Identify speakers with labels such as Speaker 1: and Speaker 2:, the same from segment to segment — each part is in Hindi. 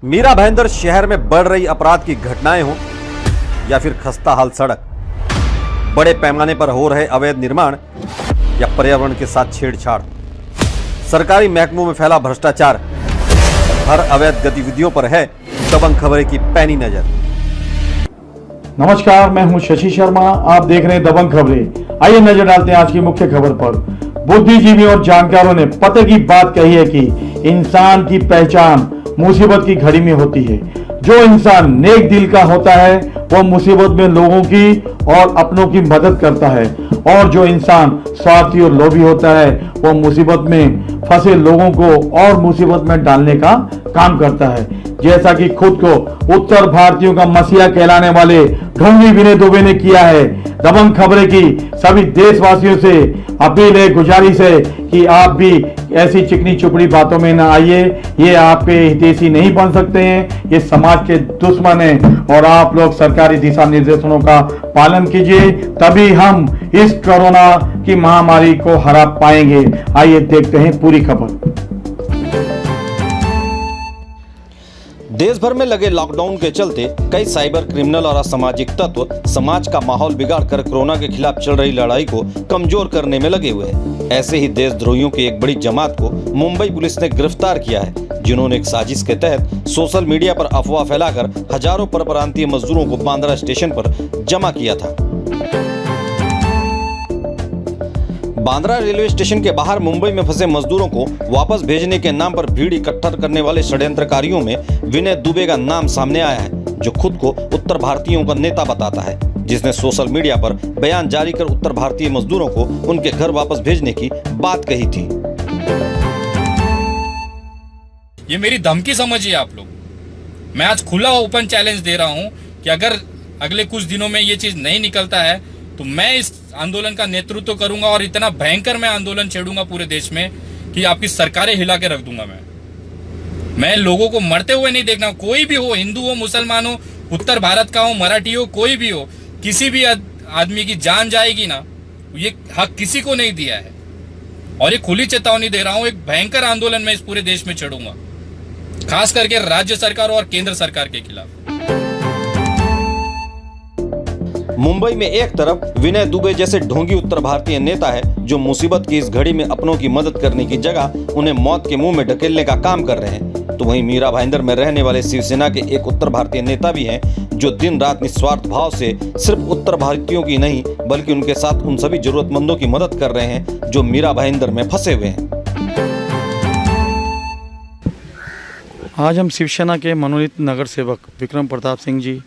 Speaker 1: मीरा भाईंदर शहर में बढ़ रही अपराध की घटनाएं हों या फिर खस्ता हाल सड़क, बड़े पैमाने पर हो रहे अवैध निर्माण या पर्यावरण के साथ छेड़छाड़, सरकारी महकमों में फैला भ्रष्टाचार, हर अवैध गतिविधियों पर है दबंग खबरें की पैनी नजर।
Speaker 2: नमस्कार, मैं हूं शशि शर्मा। आप देख रहे हैं दबंग खबरें। आइए नजर डालते हैं आज की मुख्य खबर पर। बुद्धिजीवी और जानकारों ने पते की बात कही है कि इंसान की पहचान मुसीबत की घड़ी में होती है। जो इंसान नेक दिल का होता है वह मुसीबत में लोगों की और अपनों की मदद करता है, और जो इंसान स्वार्थी और लोभी होता है वह मुसीबत में फंसे लोगों को और मुसीबत में डालने का काम करता है। जैसा कि खुद को उत्तर भारतीयों का मसीहा कहलाने वाले ढोंगी विनय दुबे ने किया है। दबंग खबरें की सभी देशवासियों से अपील है, गुजारिश है कि आप भी ऐसी चिकनी चुपड़ी बातों में न आइए। ये आपके हितैषी नहीं बन सकते हैं, ये समाज के दुश्मन हैं, और आप लोग सरकारी दिशा निर्देशों का पालन कीजिए, तभी हम इस कोरोना की महामारी को हरा पाएंगे। आइए देखते हैं पूरी खबर।
Speaker 1: देश भर में लगे लॉकडाउन के चलते कई साइबर क्रिमिनल और असामाजिक तत्व समाज का माहौल बिगाड़कर कोरोना के खिलाफ चल रही लड़ाई को कमजोर करने में लगे हुए हैं। ऐसे ही देशद्रोहियों की एक बड़ी जमात को मुंबई पुलिस ने गिरफ्तार किया है, जिन्होंने एक साजिश के तहत सोशल मीडिया पर अफवाह फैलाकर हजारों परप्रांतीय मजदूरों को बांद्रा स्टेशन पर जमा किया था। बांद्रा रेलवे स्टेशन के बाहर मुंबई में फंसे मजदूरों को वापस भेजने के नाम पर भीड़ इकट्ठा करने वाले षड्यंत्रकारियों में विनय दुबे का नाम सामने आया है, जो खुद को उत्तर भारतीयों का नेता बताता है, जिसने सोशल मीडिया पर बयान जारी कर उत्तर भारतीय मजदूरों को उनके घर वापस भेजने की बात कही थी।
Speaker 3: ये मेरी धमकी समझिए आप लोग। मैं आज खुला ओपन चैलेंज दे रहा हूं कि अगर अगले कुछ दिनों में ये चीज नहीं निकलता है तो मैं इस आंदोलन का नेतृत्व करूंगा, और इतना भयंकर मैं आंदोलन छेड़ूंगा पूरे देश में कि आपकी सरकारें हिला के रख दूंगा। मैं लोगों को मरते हुए नहीं देखना। कोई भी हो, हिंदू हो, मुसलमान हो, उत्तर भारत का हो, मराठी हो, कोई भी हो, किसी भी आदमी की जान जाएगी ना, ये हक किसी को नहीं दिया है। और ये खुली चेतावनी दे रहा हूं, एक भयंकर आंदोलन मैं इस पूरे देश में छेड़ूंगा, खास करके राज्य सरकार और केंद्र सरकार के खिलाफ।
Speaker 1: मुंबई में एक तरफ विनय दुबे जैसे ढोंगी उत्तर भारतीय नेता है, जो मुसीबत की इस घड़ी में अपनों की मदद करने की जगह उन्हें मौत के मुंह में ढकेलने का काम कर रहे हैं, तो वहीं मीरा भाईंदर में रहने वाले शिवसेना के एक उत्तर भारतीय नेता भी हैं, जो दिन रात निस्वार्थ भाव से सिर्फ उत्तर भारतीयों की नहीं बल्कि उनके साथ उन सभी जरूरतमंदों की मदद कर रहे हैं जो मीरा भाईंदर में फंसे हुए हैं।
Speaker 2: आज हम शिवसेना के मनोनीत नगर सेवक विक्रम प्रताप सिंह जी,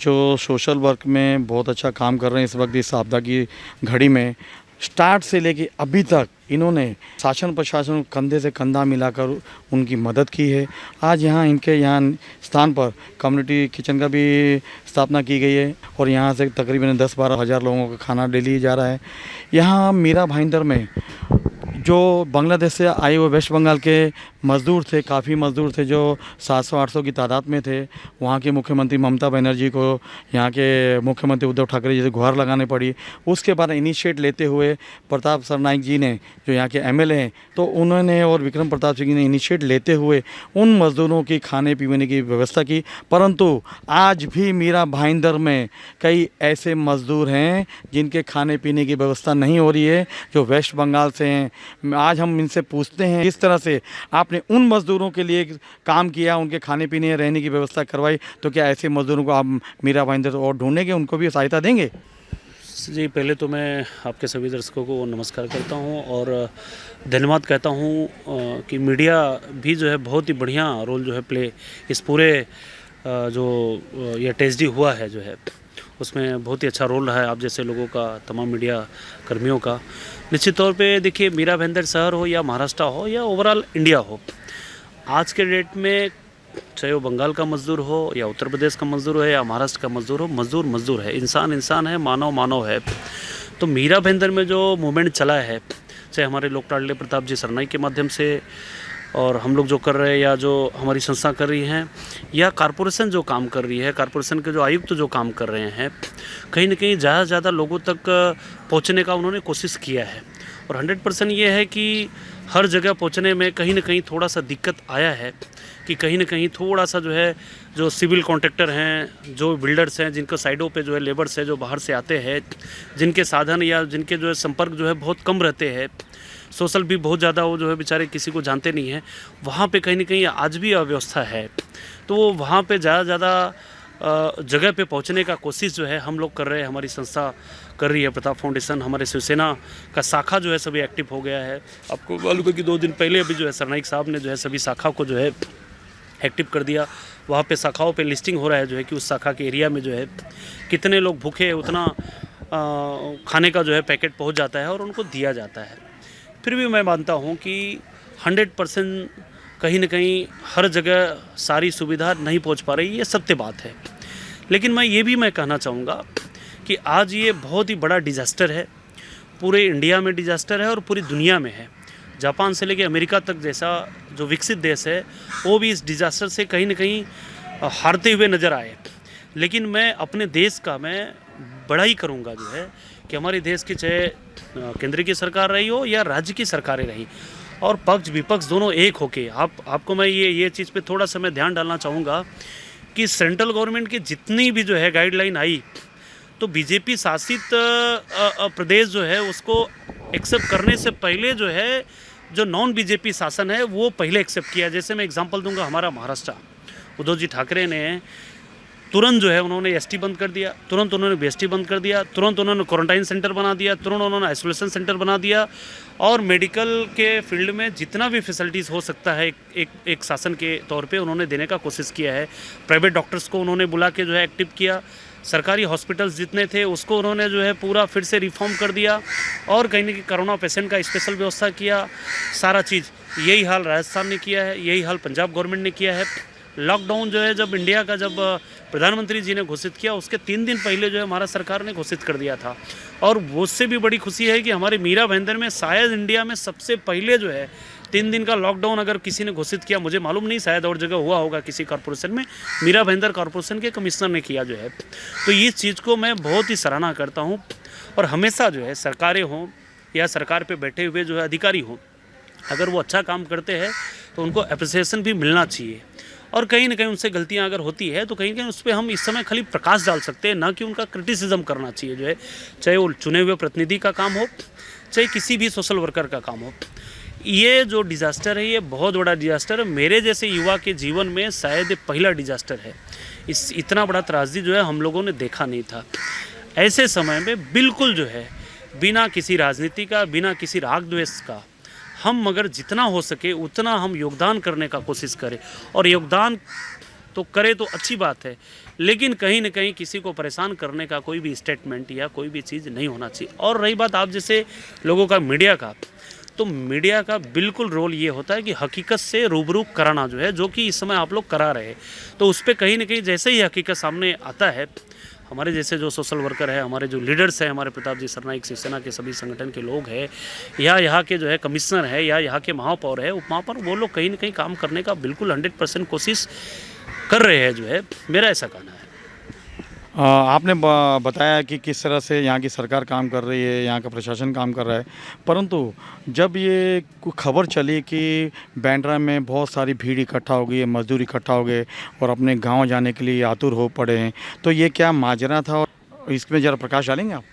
Speaker 2: जो सोशल वर्क में बहुत अच्छा काम कर रहे हैं इस वक्त इस आपदा की घड़ी में, स्टार्ट से लेके अभी तक इन्होंने शासन प्रशासन कंधे से कंधा मिलाकर उनकी मदद की है। आज यहाँ इनके यहाँ स्थान पर कम्युनिटी किचन का भी स्थापना की गई है, और यहाँ से तकरीबन 10-12 हज़ार लोगों का खाना डेली जा रहा है। यहाँ मीरा भाईंदर में जो बांग्लादेश से आए हुए वेस्ट बंगाल के मज़दूर थे, काफ़ी मज़दूर थे जो 700-800 की तादाद में थे, वहाँ के मुख्यमंत्री ममता बनर्जी को यहाँ के मुख्यमंत्री उद्धव ठाकरे जैसे गुहार लगाने पड़ी। उसके बाद इनिशिएट लेते हुए प्रताप सरनाइक जी ने, जो यहाँ के एमएलए हैं, तो उन्होंने और विक्रम प्रताप सिंह जी ने इनिशिएट लेते हुए उन मज़दूरों की खाने पीने की व्यवस्था की। परंतु आज भी मीरा भाईंदर में कई ऐसे मज़दूर हैं जिनके खाने पीने की व्यवस्था नहीं हो रही है, जो वेस्ट बंगाल से हैं। आज हम इनसे पूछते हैं, किस तरह से आपने उन मज़दूरों के लिए काम किया, उनके खाने पीने रहने की व्यवस्था करवाई, तो क्या ऐसे मज़दूरों को आप मीरा भाईंदर और ढूंढेंगे, उनको भी सहायता देंगे?
Speaker 4: जी, पहले तो मैं आपके सभी दर्शकों को नमस्कार करता हूं और धन्यवाद कहता हूं कि मीडिया भी जो है बहुत ही बढ़िया रोल जो है प्ले इस पूरे जो ये ट्रेजेडी हुआ है जो है उसमें बहुत ही अच्छा रोल रहा है आप जैसे लोगों का, तमाम मीडिया कर्मियों का। निश्चित तौर पे देखिए, मीरा भाईंदर शहर हो या महाराष्ट्र हो या ओवरऑल इंडिया हो, आज के डेट में चाहे वो बंगाल का मज़दूर हो या उत्तर प्रदेश का मज़दूर हो या महाराष्ट्र का मज़दूर हो, मज़दूर मज़दूर है, इंसान इंसान है, मानव मानव है। तो मीरा भाईंदर में जो मूवमेंट चला है, चाहे हमारे लोक लाडले प्रताप जी सरनाइक के माध्यम से और हम लोग जो कर रहे हैं, या जो हमारी संस्था कर रही हैं, या कॉरपोरेशन जो काम कर रही है, कॉरपोरेशन के जो आयुक्त जो काम कर रहे हैं, कहीं ना कहीं ज़्यादा से ज़्यादा लोगों तक पहुंचने का उन्होंने कोशिश किया है। और 100% ये है कि हर जगह पहुंचने में कहीं ना कहीं थोड़ा सा दिक्कत आया है, कि कहीं ना कहीं थोड़ा सा जो है जो सिविल कॉन्ट्रैक्टर हैं, जो बिल्डर्स हैं, जिनको साइडों पे जो है लेबर्स हैं जो बाहर से आते हैं, जिनके साधन या जिनके जो है संपर्क जो है बहुत कम रहते हैं, सोशल भी बहुत ज़्यादा वो जो है बेचारे किसी को जानते नहीं हैं, वहाँ पे कहीं ना कहीं आज भी अव्यवस्था है। तो वहाँ पे ज़्यादा जगह पे पहुँचने का कोशिश जो है हम लोग कर रहे हैं, हमारी संस्था कर रही है, प्रताप फाउंडेशन, हमारे शिवसेना का शाखा जो है सभी एक्टिव हो गया है। आपको मालूम है कि 2 दिन पहले अभी जो है सरनाइक साहब ने जो है सभी शाखा को जो है एक्टिव कर दिया। वहाँ पे शाखाओं पे लिस्टिंग हो रहा है जो है कि उस शाखा के एरिया में जो है कितने लोग भूखे हैं उतना खाने का जो है पैकेट पहुँच जाता है और उनको दिया जाता है। फिर भी मैं मानता हूँ कि 100% कहीं ना कहीं हर जगह सारी सुविधा नहीं पहुँच पा रही, ये सत्य बात है। लेकिन मैं कहना चाहूँगा कि आज ये बहुत ही बड़ा डिज़ास्टर है, पूरे इंडिया में डिज़ास्टर है और पूरी दुनिया में है। जापान से लेकर अमेरिका तक जैसा जो विकसित देश है वो भी इस डिज़ास्टर से कहीं ना कहीं हारते हुए नज़र आए। लेकिन मैं अपने देश का मैं बड़ाई करूँगा जो है कि हमारे देश की चाहे केंद्र की सरकार रही हो या राज्य की सरकारें रही, और पक्ष विपक्ष दोनों एक होके आपको मैं ये चीज़ पे थोड़ा सा मैं ध्यान डालना चाहूँगा कि सेंट्रल गवर्नमेंट की जितनी भी जो है गाइडलाइन आई तो बीजेपी शासित प्रदेश जो है उसको एक्सेप्ट करने से पहले जो है जो नॉन बीजेपी शासन है वो पहले एक्सेप्ट किया। जैसे मैं एग्जांपल दूंगा, हमारा महाराष्ट्र, उद्धव जी ठाकरे ने तुरंत जो है उन्होंने एसटी बंद कर दिया, तुरंत उन्होंने बीएसटी बंद कर दिया, तुरंत उन्होंने क्वारंटाइन सेंटर बना दिया, तुरंत उन्होंने आइसोलेशन सेंटर बना दिया और मेडिकल के फील्ड में जितना भी फैसिलिटीज़ हो सकता है एक शासन के तौर पे उन्होंने देने का कोशिश किया है। प्राइवेट डॉक्टर्स को उन्होंने बुला के जो है एक्टिव किया, सरकारी हॉस्पिटल्स जितने थे उसको उन्होंने जो है पूरा फिर से रिफॉर्म कर दिया और कहीं ना कहीं कोरोना पेशेंट का स्पेशल व्यवस्था किया। सारा चीज़ यही हाल राजस्थान ने किया है, यही हाल पंजाब गवर्नमेंट ने किया है। लॉकडाउन जो है जब इंडिया का जब प्रधानमंत्री जी ने घोषित किया उसके 3 दिन पहले जो है हमारा सरकार ने घोषित कर दिया था। और उससे भी बड़ी खुशी है कि हमारे मीरा भाईंदर में शायद इंडिया में सबसे पहले जो है 3 दिन का लॉकडाउन अगर किसी ने घोषित किया, मुझे मालूम नहीं, शायद और जगह हुआ होगा किसी कॉरपोरेशन में, मीरा भाईंदर कॉरपोरेशन के कमिश्नर ने किया जो है। तो इस चीज़ को मैं बहुत ही सराहना करता हूँ और हमेशा जो है सरकारें हों या सरकार पे बैठे हुए जो है अधिकारी हों, अगर वो अच्छा काम करते हैं तो उनको अप्रिसिएशन भी मिलना चाहिए। और कहीं ना कहीं उनसे गलतियां अगर होती है तो कहीं ना कहीं उस पर हम इस समय खाली प्रकाश डाल सकते हैं, ना कि उनका क्रिटिसिज्म करना चाहिए जो है, चाहे वो चुने हुए प्रतिनिधि का काम हो चाहे किसी भी सोशल वर्कर का काम हो। ये जो डिज़ास्टर है ये बहुत बड़ा डिज़ास्टर है, मेरे जैसे युवा के जीवन में शायद पहला डिज़ास्टर है। इतना बड़ा त्रासदी जो है हम लोगों ने देखा नहीं था। ऐसे समय में बिल्कुल जो है बिना किसी राजनीति का, बिना किसी राग द्वेष का, हम मगर जितना हो सके उतना हम योगदान करने का कोशिश करें। और योगदान तो करें तो अच्छी बात है, लेकिन कहीं ना कहीं किसी को परेशान करने का कोई भी स्टेटमेंट या कोई भी चीज़ नहीं होना चाहिए। और रही बात आप जैसे लोगों का, मीडिया का, तो मीडिया का बिल्कुल रोल ये होता है कि हकीकत से रूबरू कराना जो है, जो कि इस समय आप लोग करा रहे हैं। तो उस पर कहीं ना कहीं जैसे ही हकीकत सामने आता है, हमारे जैसे जो सोशल वर्कर है, हमारे जो लीडर्स हैं, हमारे प्रताप जी सरनाइक शिवसेना के सभी संगठन के लोग हैं या यहाँ के जो है कमिश्नर है या यहाँ के महापौर है, उपमहापौर, वो लोग कहीं ना कहीं काम करने का बिल्कुल 100% कोशिश कर रहे हैं जो है, मेरा ऐसा कहना है।
Speaker 2: आपने बताया कि किस तरह से यहाँ की सरकार काम कर रही है, यहाँ का प्रशासन काम कर रहा है, परंतु जब ये खबर चली कि बांद्रा में बहुत सारी भीड़ इकट्ठा हो गई है, मजदूर इकट्ठा हो गए और अपने गांव जाने के लिए आतुर हो पड़े हैं, तो ये क्या माजरा था और इसमें ज़रा प्रकाश डालेंगे आप?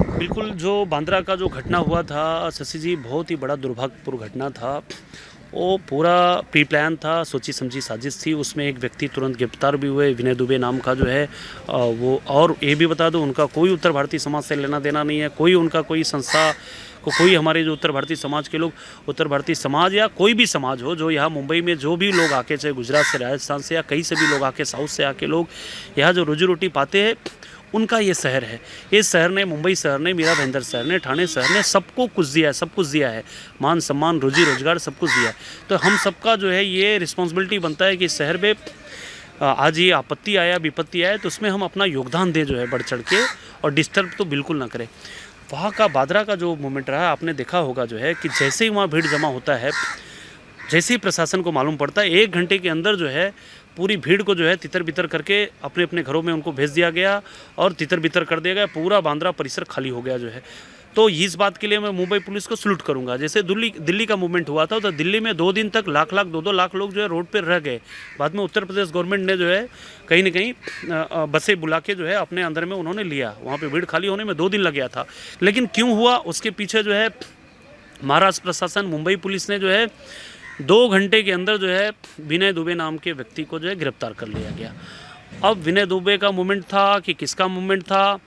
Speaker 4: बिल्कुल, जो बांद्रा का जो घटना हुआ था शशि जी, बहुत ही बड़ा दुर्भाग्यपूर्ण घटना था। वो पूरा प्री प्लान था, सोची समझी साजिश थी। उसमें एक व्यक्ति तुरंत गिरफ्तार भी हुए, विनय दुबे नाम का जो है वो। और ये भी बता दो, उनका कोई उत्तर भारतीय समाज से लेना देना नहीं है, कोई उनका कोई संस्था को, कोई हमारे जो उत्तर भारतीय समाज के लोग, उत्तर भारतीय समाज या कोई भी समाज हो जो यहाँ मुंबई में जो भी लोग आके, चाहे गुजरात से, राजस्थान से या कहीं से भी लोग आके, साउथ से आके लोग यहाँ जो रोजी रोटी पाते हैं, उनका ये शहर है। इस शहर ने, मुंबई शहर ने, मीरा भाईंदर शहर ने, ठाणे शहर ने सबको कुछ दिया है, सब कुछ दिया है, मान सम्मान, रोजी रोजगार सब कुछ दिया है। तो हम सबका जो है ये रिस्पॉन्सिबिलिटी बनता है कि इस शहर में आज ये आपत्ति आया, विपत्ति आया, तो उसमें हम अपना योगदान दें जो है बढ़ चढ़ के, और डिस्टर्ब तो बिल्कुल ना करें। वहाँ का बांद्रा का जो मोमेंट रहा, आपने देखा होगा जो है कि जैसे ही वहाँ भीड़ जमा होता है, जैसे ही प्रशासन को मालूम पड़ता है, 1 घंटे के अंदर जो है पूरी भीड़ को जो है तितर बितर करके अपने अपने घरों में उनको भेज दिया गया और तितर बितर कर दिया गया। पूरा बांद्रा परिसर खाली हो गया जो है। तो इस बात के लिए मैं मुंबई पुलिस को सल्यूट करूंगा। जैसे दिल्ली का मूवमेंट हुआ था, तो दिल्ली में 2 दिन तक लाख 2-2 लाख लोग जो है रोड पर रह गए। बाद में उत्तर प्रदेश गवर्नमेंट ने जो है कहीं ना कहीं बसें बुला के जो है अपने अंदर में उन्होंने लिया। वहाँ पे भीड़ खाली होने में 2 दिन लग गया था। लेकिन क्यों हुआ, उसके पीछे जो है महाराष्ट्र प्रशासन, मुंबई पुलिस ने जो है 2 घंटे के अंदर जो है विनय दुबे नाम के व्यक्ति को जो है गिरफ्तार कर लिया गया। अब विनय दुबे का मूवमेंट था कि किसका मूवमेंट था,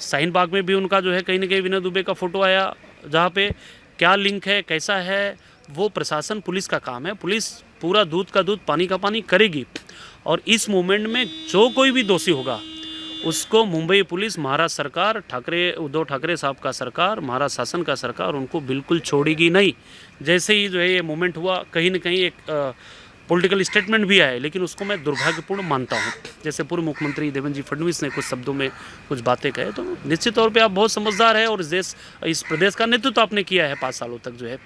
Speaker 4: शाहीन बाग में भी उनका जो है कहीं ना कहीं विनय दुबे का फ़ोटो आया, जहाँ पे क्या लिंक है, कैसा है, वो प्रशासन पुलिस का काम है। पुलिस पूरा दूध का दूध पानी का पानी करेगी। और इस मूवमेंट में जो कोई भी दोषी होगा उसको मुंबई पुलिस, महाराष्ट्र सरकार, उद्धव ठाकरे साहब का सरकार, महाराष्ट्र शासन का सरकार उनको बिल्कुल छोड़ेगी नहीं। जैसे ही जो है ये मूवमेंट हुआ, कहीं ना कहीं एक पॉलिटिकल स्टेटमेंट भी आए, लेकिन उसको मैं दुर्भाग्यपूर्ण मानता हूँ। जैसे पूर्व मुख्यमंत्री देवेंद्र जी फडणवीस ने कुछ शब्दों में कुछ बातें कहे, तो निश्चित तौर पे आप बहुत समझदार है और इस प्रदेश का नेतृत्व आपने किया है 5 सालों तक जो है।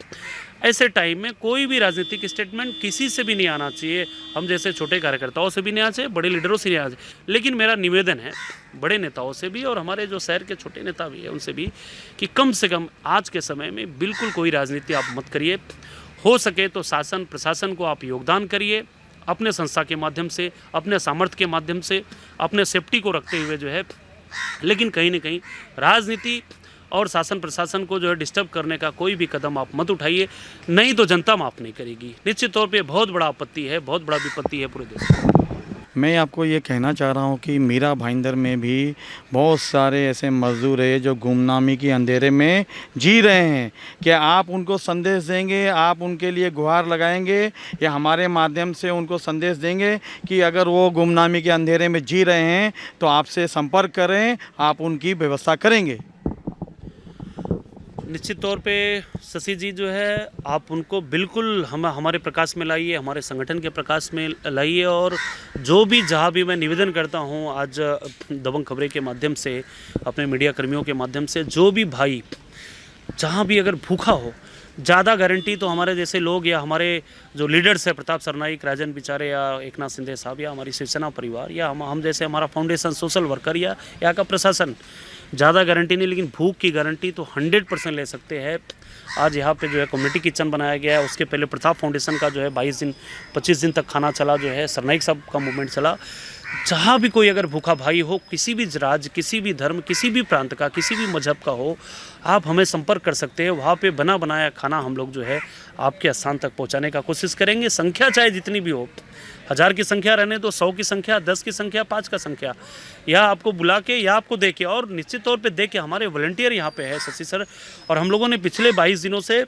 Speaker 4: ऐसे टाइम में कोई भी राजनीतिक स्टेटमेंट किसी से भी नहीं आना चाहिए। हम जैसे छोटे कार्यकर्ताओं से भी नहीं आना चाहिए, बड़े लीडरों से नहीं आना चाहिए। लेकिन मेरा निवेदन है बड़े नेताओं से भी और हमारे जो शहर के छोटे नेता भी हैं उनसे भी कि कम से कम आज के समय में बिल्कुल कोई राजनीति आप मत करिए। हो सके तो शासन प्रशासन को आप योगदान करिए, अपने संस्था के माध्यम से, अपने सामर्थ्य के माध्यम से, अपने सेफ्टी को रखते हुए जो है। लेकिन कहीं ना कहीं राजनीति और शासन प्रशासन को जो है डिस्टर्ब करने का कोई भी कदम आप मत उठाइए, नहीं तो जनता माफ़ नहीं करेगी। निश्चित तौर पे बहुत बड़ा आपत्ति है, बहुत बड़ा विपत्ति है पूरे देश में।
Speaker 2: मैं आपको ये कहना चाह रहा हूँ कि मीरा भाईंदर में भी बहुत सारे ऐसे मजदूर हैं जो गुमनामी के अंधेरे में जी रहे हैं। क्या आप उनको संदेश देंगे, आप उनके लिए गुहार लगाएंगे या हमारे माध्यम से उनको संदेश देंगे कि अगर वो गुमनामी के अंधेरे में जी रहे हैं तो आपसे संपर्क करें, आप उनकी व्यवस्था करेंगे?
Speaker 4: निश्चित तौर पे शशि जी जो है आप उनको बिल्कुल हमारे प्रकाश में लाइए, हमारे संगठन के प्रकाश में लाइए। और जो भी जहाँ भी मैं निवेदन करता हूँ आज दबंग खबरें के माध्यम से, अपने मीडिया कर्मियों के माध्यम से, जो भी भाई जहाँ भी अगर भूखा हो, ज़्यादा गारंटी तो हमारे जैसे लोग या हमारे जो लीडर्स है, प्रताप सरनाईक, राजन बिचारे या एकनाथ शिंदे साहब या हमारी शिवसेना परिवार या हम जैसे हमारा फाउंडेशन, सोशल वर्कर या यहाँ का प्रशासन, ज़्यादा गारंटी नहीं लेकिन भूख की गारंटी तो 100% ले सकते हैं। आज यहाँ पे जो है कम्युनिटी किचन बनाया गया है। उसके पहले प्रताप फाउंडेशन का जो है 25 दिन तक खाना चला, जो है सरनाईक साहब का मूवमेंट चला। जहाँ भी कोई अगर भूखा भाई हो, किसी भी राज्य, किसी भी धर्म, किसी भी प्रांत का, किसी भी मजहब का हो, आप हमें संपर्क कर सकते हैं। वहाँ पे बना बनाया खाना हम लोग जो है आपके स्थान तक पहुँचाने का कोशिश करेंगे। संख्या चाहे जितनी भी हो, 1000 की संख्या रहने दो, 100 की संख्या, 10 की संख्या, 5 का संख्या, या आपको बुला के या आपको दे के, और निश्चित तौर पे दे के हमारे वॉलंटियर यहाँ पे है शशि सर, और हम लोगों ने पिछले 22 दिनों से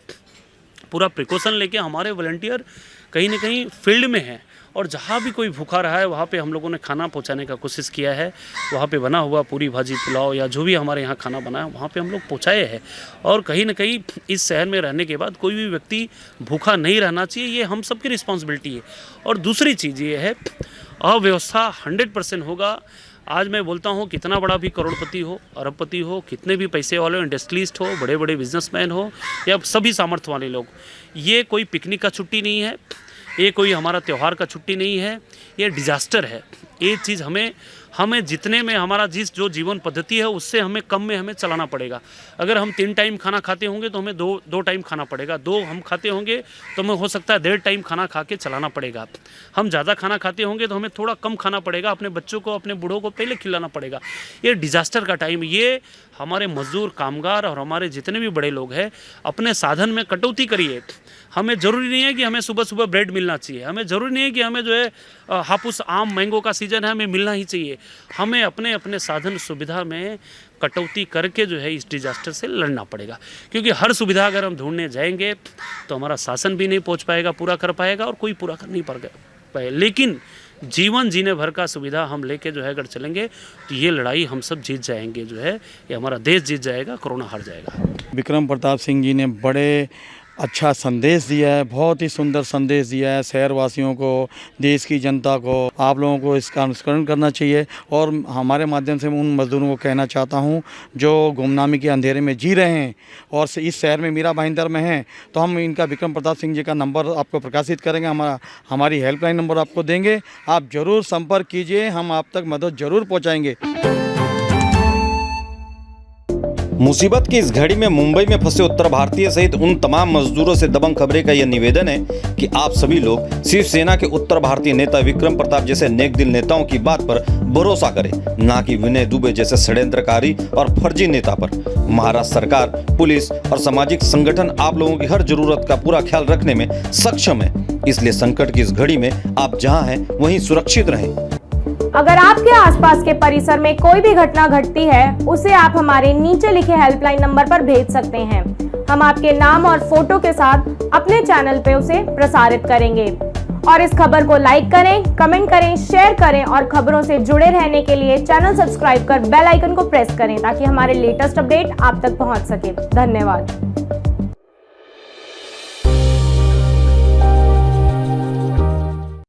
Speaker 4: पूरा प्रिकॉशन लेके हमारे वॉलंटियर कहीं ना कहीं फील्ड में हैं और जहाँ भी कोई भूखा रहा है वहाँ पे हम लोगों ने खाना पहुँचाने का कोशिश किया है। वहाँ पे बना हुआ पूरी भाजी पुलाव या जो भी हमारे यहाँ खाना बना है वहाँ पे हम लोग पहुँचाए हैं। और कहीं ना कहीं इस शहर में रहने के बाद कोई भी व्यक्ति भूखा नहीं रहना चाहिए, ये हम सबकी रिस्पॉन्सिबिलिटी है। और दूसरी चीज़ ये है, अव्यवस्था 100% होगा। आज मैं बोलता हूँ कितना बड़ा भी करोड़पति हो, अरबपति हो, कितने भी पैसे वाले इंडस्ट्रियलिस्ट हो, बड़े बड़े बिजनेसमैन हो या सभी सामर्थ्य वाले लोग, ये कोई पिकनिक का छुट्टी नहीं है, ये कोई हमारा त्यौहार का छुट्टी नहीं है, ये डिजास्टर है। ये चीज़ हमें जितने में हमारा जो जीवन पद्धति है उससे हमें कम में हमें चलाना पड़ेगा। अगर हम 3 टाइम खाना खाते होंगे तो हमें 2 टाइम खाना पड़ेगा। 2 हम खाते होंगे तो हमें हो सकता है 1.5 टाइम खाना खा के चलाना पड़ेगा। हम ज़्यादा खाना खाते होंगे तो हमें थोड़ा कम खाना पड़ेगा, अपने बच्चों को, अपने बूढ़ों को पहले खिलाना पड़ेगा। ये डिजास्टर का टाइम, ये हमारे मजदूर, कामगार और हमारे जितने भी बड़े लोग हैं अपने साधन में कटौती करिए। हमें ज़रूरी नहीं है कि हमें सुबह सुबह ब्रेड मिलना चाहिए, हमें ज़रूरी नहीं है कि हमें जो है हापुस आम मैंगो का सीज़न है हमें मिलना ही चाहिए। हमें अपने अपने साधन सुविधा में कटौती करके जो है इस डिजास्टर से लड़ना पड़ेगा, क्योंकि हर सुविधा अगर हम ढूंढने जाएंगे तो हमारा शासन भी नहीं पहुंच पाएगा, पूरा कर पाएगा, और कोई पूरा कर नहीं पाएगा। लेकिन जीवन जीने भर का सुविधा हम लेके जो है अगर चलेंगे तो ये लड़ाई हम सब जीत जाएंगे, जो है ये हमारा देश जीत जाएगा, कोरोना हार जाएगा।
Speaker 2: विक्रम प्रताप सिंह जी ने बड़े अच्छा संदेश दिया है, बहुत ही सुंदर संदेश दिया है शहरवासियों को, देश की जनता को। आप लोगों को इसका अनुसरण करना चाहिए। और हमारे माध्यम से मैं उन मज़दूरों को कहना चाहता हूं जो गुमनामी के अंधेरे में जी रहे हैं और इस शहर में मीरा भाईंदर में हैं, तो हम इनका विक्रम प्रताप सिंह जी का नंबर आपको प्रकाशित करेंगे, हमारी हेल्पलाइन नंबर आपको देंगे। आप ज़रूर संपर्क कीजिए, हम आप तक मदद ज़रूर पहुँचाएँगे।
Speaker 1: मुसीबत की इस घड़ी में मुंबई में फंसे उत्तर भारतीय सहित उन तमाम मजदूरों से दबंग खबरें का यह निवेदन है कि आप सभी लोग शिवसेना के उत्तर भारतीय नेता विक्रम प्रताप जैसे नेकदिल नेताओं की बात पर भरोसा करें, ना कि विनय दुबे जैसे षड्यंत्रकारी और फर्जी नेता पर। महाराष्ट्र सरकार, पुलिस और सामाजिक संगठन आप लोगों की हर जरूरत का पूरा ख्याल रखने में सक्षम है, इसलिए संकट की इस घड़ी में आप जहां हैं वहीं सुरक्षित रहें।
Speaker 5: अगर आपके आसपास के परिसर में कोई भी घटना घटती है, उसे आप हमारे नीचे लिखे हेल्पलाइन नंबर पर भेज सकते हैं। हम आपके नाम और फोटो के साथ अपने चैनल पे उसे प्रसारित करेंगे। और इस खबर को लाइक करें, कमेंट करें, शेयर करें और खबरों से जुड़े रहने के लिए चैनल सब्सक्राइब कर बेल आइकन को प्रेस करें ताकि हमारे लेटेस्ट अपडेट आप तक पहुंच सके। धन्यवाद।